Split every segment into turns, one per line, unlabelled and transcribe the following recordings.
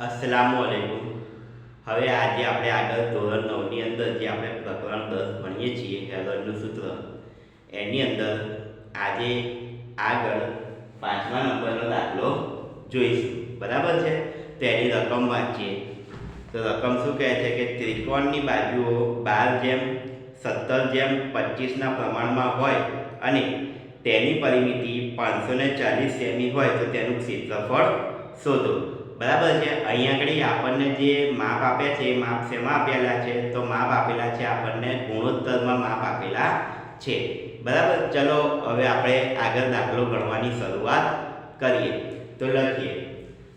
અસ્સલામુઅલૈકુમ. હવે આજે આપણે આગળ ધોરણ 9 ની અંદર જે આપણે પ્રકરણ 10 ભણીએ છીએ હેલનનું સૂત્ર, એની અંદર આજે આગળ 5મા નંબરનો દાખલો જોઈશું. બરાબર છે? તો એની રકમ વાંચીએ. તો રકમ શું કહે છે કે ત્રિકોણની બાજુઓ 12:17:25 પ્રમાણમાં હોય અને તેની પરિમિતિ 540 સેમી હોય તો તેનું ક્ષેત્રફળ શોધો. બરાબર છે? અહીંયા આગળ આપણને જે માપ આપ્યા છે એ માપ શેમાં આપેલા છે? તો માપ આપેલા છે આપણને ગુણોત્તરમાં માપ આપેલા છે. બરાબર? ચલો હવે આપણે આગળ દાખલો ગણવાની શરૂઆત કરીએ. તો લખીએ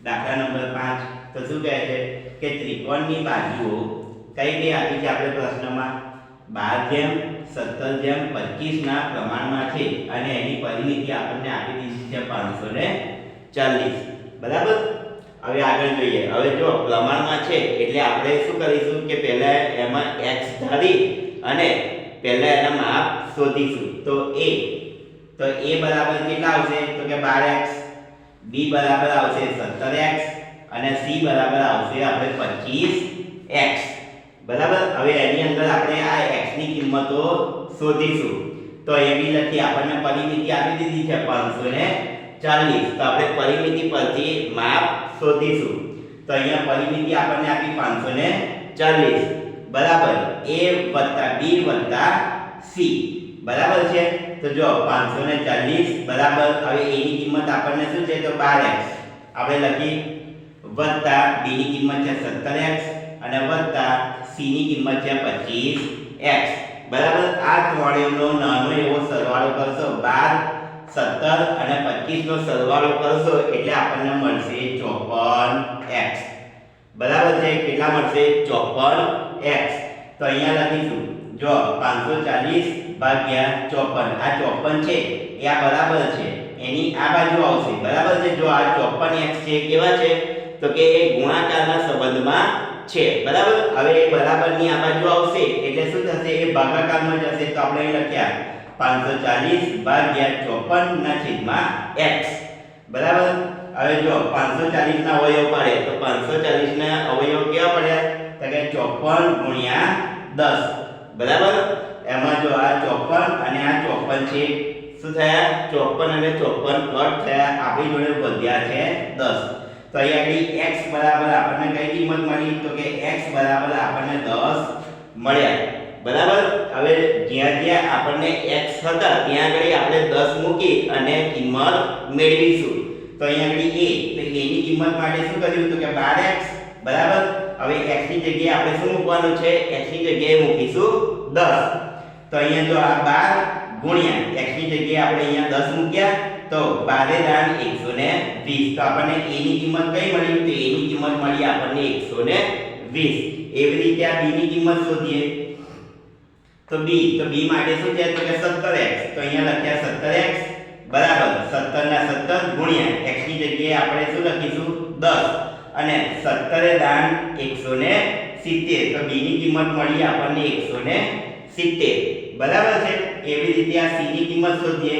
દાખલા નંબર 5. તો શું કહે છે કે ત્રિકોણની બાજુઓ કઈ કઈ આપી છે આપણે પ્રશ્નમાં? 12:17:25 પ્રમાણમાં છે અને એની પરિમિતિ આપણને આપી દીધી છે 540. બરાબર? હવે આગળ જોઈએ. હવે જો પ્રમાણમાં છે એટલે આપણે શું કરીશું કે પહેલા એમાં x ધારી અને પહેલા એના માપ શોધીશું. તો a બરાબર કેટલા આવશે? તો કે 12x. b બરાબર આવશે 17x અને c બરાબર આવશે આપણે 25x. બરાબર? હવે એની અંદર આપણે આ x ની કિંમતો શોધીશું. તો એ બી લખી આપણને પરિમિતિ આપી દીધી છે 540. તો આપણે પરિમિતિ પરથી માપ શોધીશું. તો અહીંયા પરિમિતિ આપણને આપી 540. બરાબર? a + b + c. બરાબર છે? તો જો 540 બરાબર. હવે a ની કિંમત આપણને શું છે? તો 12x. આપણે લખી વત્તા b ની કિંમત છે 17x અને વત્તા c ની કિંમત છે 25x. બરાબર? આ ત્રણેયનો નાનો એવો સરવાળો કરશો. 12 17 અને 25 નો સરવાળો કરશો એટલે આપણને મળશે 54x. બરાબર છે? કેટલા મળશે? 54x. તો અહીંયા લખીશું જો 540 ભાગ્યા 54. આ 54 છે એ આ બરાબર છે એની આ બાજુ આવશે. બરાબર છે? જો આ 54x છે કેવા છે? તો કે એ ગુણાકારના સંબંધમાં છે. બરાબર? હવે એ બરાબરની આ બાજુ આવશે એટલે શું થશે? એ ભાગાકારમાં જશે. તો આપણે અહીં લખ્યા 540 ભાગ્યા 54 x. બરાબર? હવે જો 540 ના અવયવ પડે તો 540 ના અવયવ કેવા પડ્યા? તો કે 54 ગુણ્યા 10. બરાબર? એમાં જો આ 54 અને આ 54 છે શું થયા? 54 અને 54 કટ થયા. આપણી જોડે વધ્યા છે 10. તો અહીંયા x બરાબર આપણને કઈ કિંમત મળી? તો કે x બરાબર આપણને 10 મળ્યા. બરાબર? હવે જ્યાં જ્યાં આપણને x હતા ત્યાં આગળ આપણે 10 મૂકી અને કિંમત મેળવીશું. તો અહીંયા આગળ a, તો a ની કિંમત માટે શું કર્યું? તો કે 12x. બરાબર? હવે x ની જગ્યાએ આપણે શું મૂકવાનું છે? x ની જગ્યાએ મૂકીશું 10. તો અહીંયા જો આ 12 ગુણ્યા x ની જગ્યાએ આપણે અહીંયા 10 મૂક્યા તો 12 * 120. તો આપણને a ની કિંમત કઈ મળી? તો a ની કિંમત મળી આપણને 120. એવી રીતે આ b ની કિંમત શોધીએ. તો b માટે શું છે? તો કે 17x. તો અહીંયા લખ્યા 17x બરાબર 17 ના 17 ગુણ્યા x ની જગ્યાએ આપણે શું લખીશું? 10 અને 17 * 170. તો b ની કિંમત મળી આપણને 170. બરાબર છે? એવી રીતે આ c ની કિંમત શોધીએ.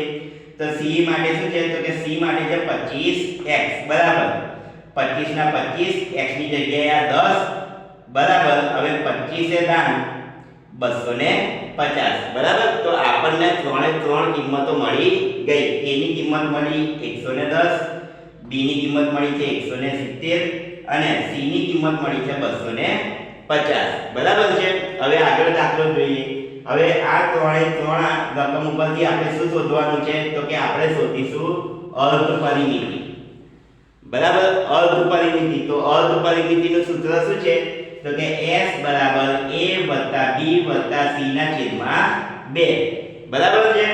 તો c માટે શું છે? તો કે c માટે છે 25x. બરાબર? 25 ના 25 x ની જગ્યાએ આ 10 બરાબર. હવે 25 * 250. બરાબર? તો આપણને ત્રણે ત્રણ કિંમતો મળી ગઈ. a ની કિંમત મળી 110, b ની કિંમત મળી છે 170 અને c ની કિંમત મળી છે 250. બરાબર છે? હવે આગળ દાખલો જોઈએ. હવે આ ત્રણે ત્રણ રકમ ઉપરથી આપણે શું શોધવાનું છે? તો કે આપણે શોધીશું અર્ધ પરિમિતિ. બરાબર? અર્ધ પરિમિતિ. તો અર્ધ પરિમિતિનું સૂત્ર શું છે? તો કે s બરાબર a + b + c ના છેદમાં 2. બરાબર છે?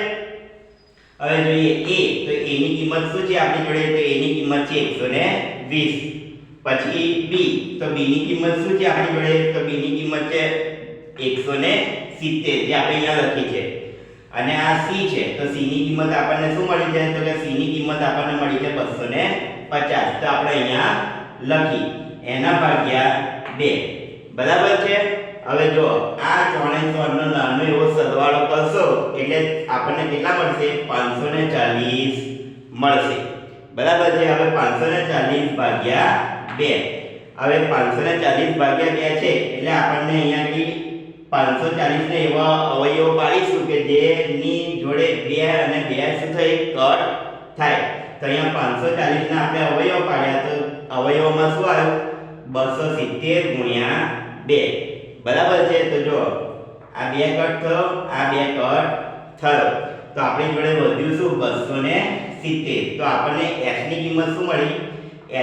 હવે જોઈએ a. તો a ની કિંમત શું છે આપણી જોડે? તો a ની કિંમત છે 120. પછી b. તો b ની કિંમત શું છે આપણી જોડે? તો b ની કિંમત છે 170 જે આપણે અહીંયા લખી છે. અને આ c છે. તો c ની કિંમત આપણને શું મળી છે? તો કે c ની કિંમત આપણને મળી છે 250. તો આપણે અહીંયા લખી એના ભાગ્યા 2. બરાબર છે? હવે જો આ ત્રણે ત્રણનો નાનો એવો સરવાળો કરશો એટલે આપણને કેટલા મળશે? 540 મળશે. બરાબર છે? હવે 540 ભાગ્યા 2 હવે 540 ભાગ્યા 2 છે એટલે આપણને અહીંયાથી 540 ને એવા અવયવો પાડીશું કે જેની જોડે 2 અને 2 શું થાય કટ થાય. તો અહીંયા 540 ના આપણે અવયવ પાડ્યા તો અવયવોમાં શું આવ્યું 270 ગુણ્યા 2 બરાબર છે. તો જો આ 2 કટ થયો આ 2 કટ થયો તો આપણી જોડે વધ્યું શું 270. તો આપણને s ની કિંમત શું મળી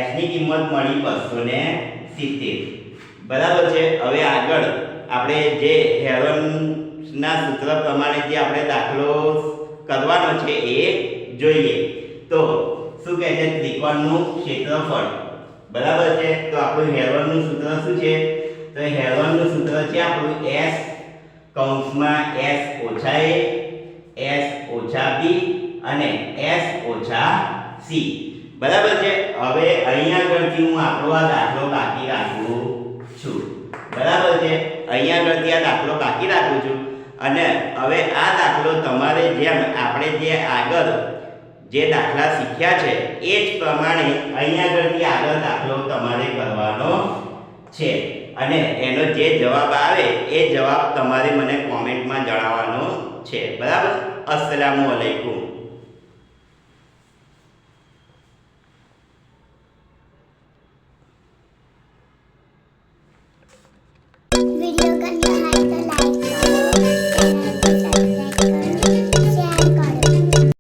s ની કિંમત મળી 270 બરાબર છે. હવે આગળ આપણે જે હેરોનના સૂત્ર પ્રમાણે જે આપણે દાખલો કરવાનો છે એ જોઈએ. તો શું કહે છે ત્રિકોણનું ક્ષેત્રફળ બરાબર છે. તો આપણું હેરોનનું સૂત્ર શું છે તો હેરોનનું સૂત્ર છે આપણું s કૌંસમાં s ઓછા a s ઓછા b અને s ઓછા c બરાબર છે. હવે અહીંયા આગળથી હું આપણો આ દાખલો બાકી રાખું છું બરાબર છે. અહીંયા આગળથી આ દાખલો બાકી રાખું છું અને હવે આ દાખલો તમારે જેમ આપણે જે આગળ જે દાખલા શીખ્યા છે એ જ પ્રમાણે અહીંયા આગળથી આગળ દાખલો તમારે કરવાનો છે અને એનો જે જવાબ આવે એ જવાબ તમારે મને કોમેન્ટમાં જણાવવાનો છે બરાબર. અસ્સલામુ અલૈકુમ.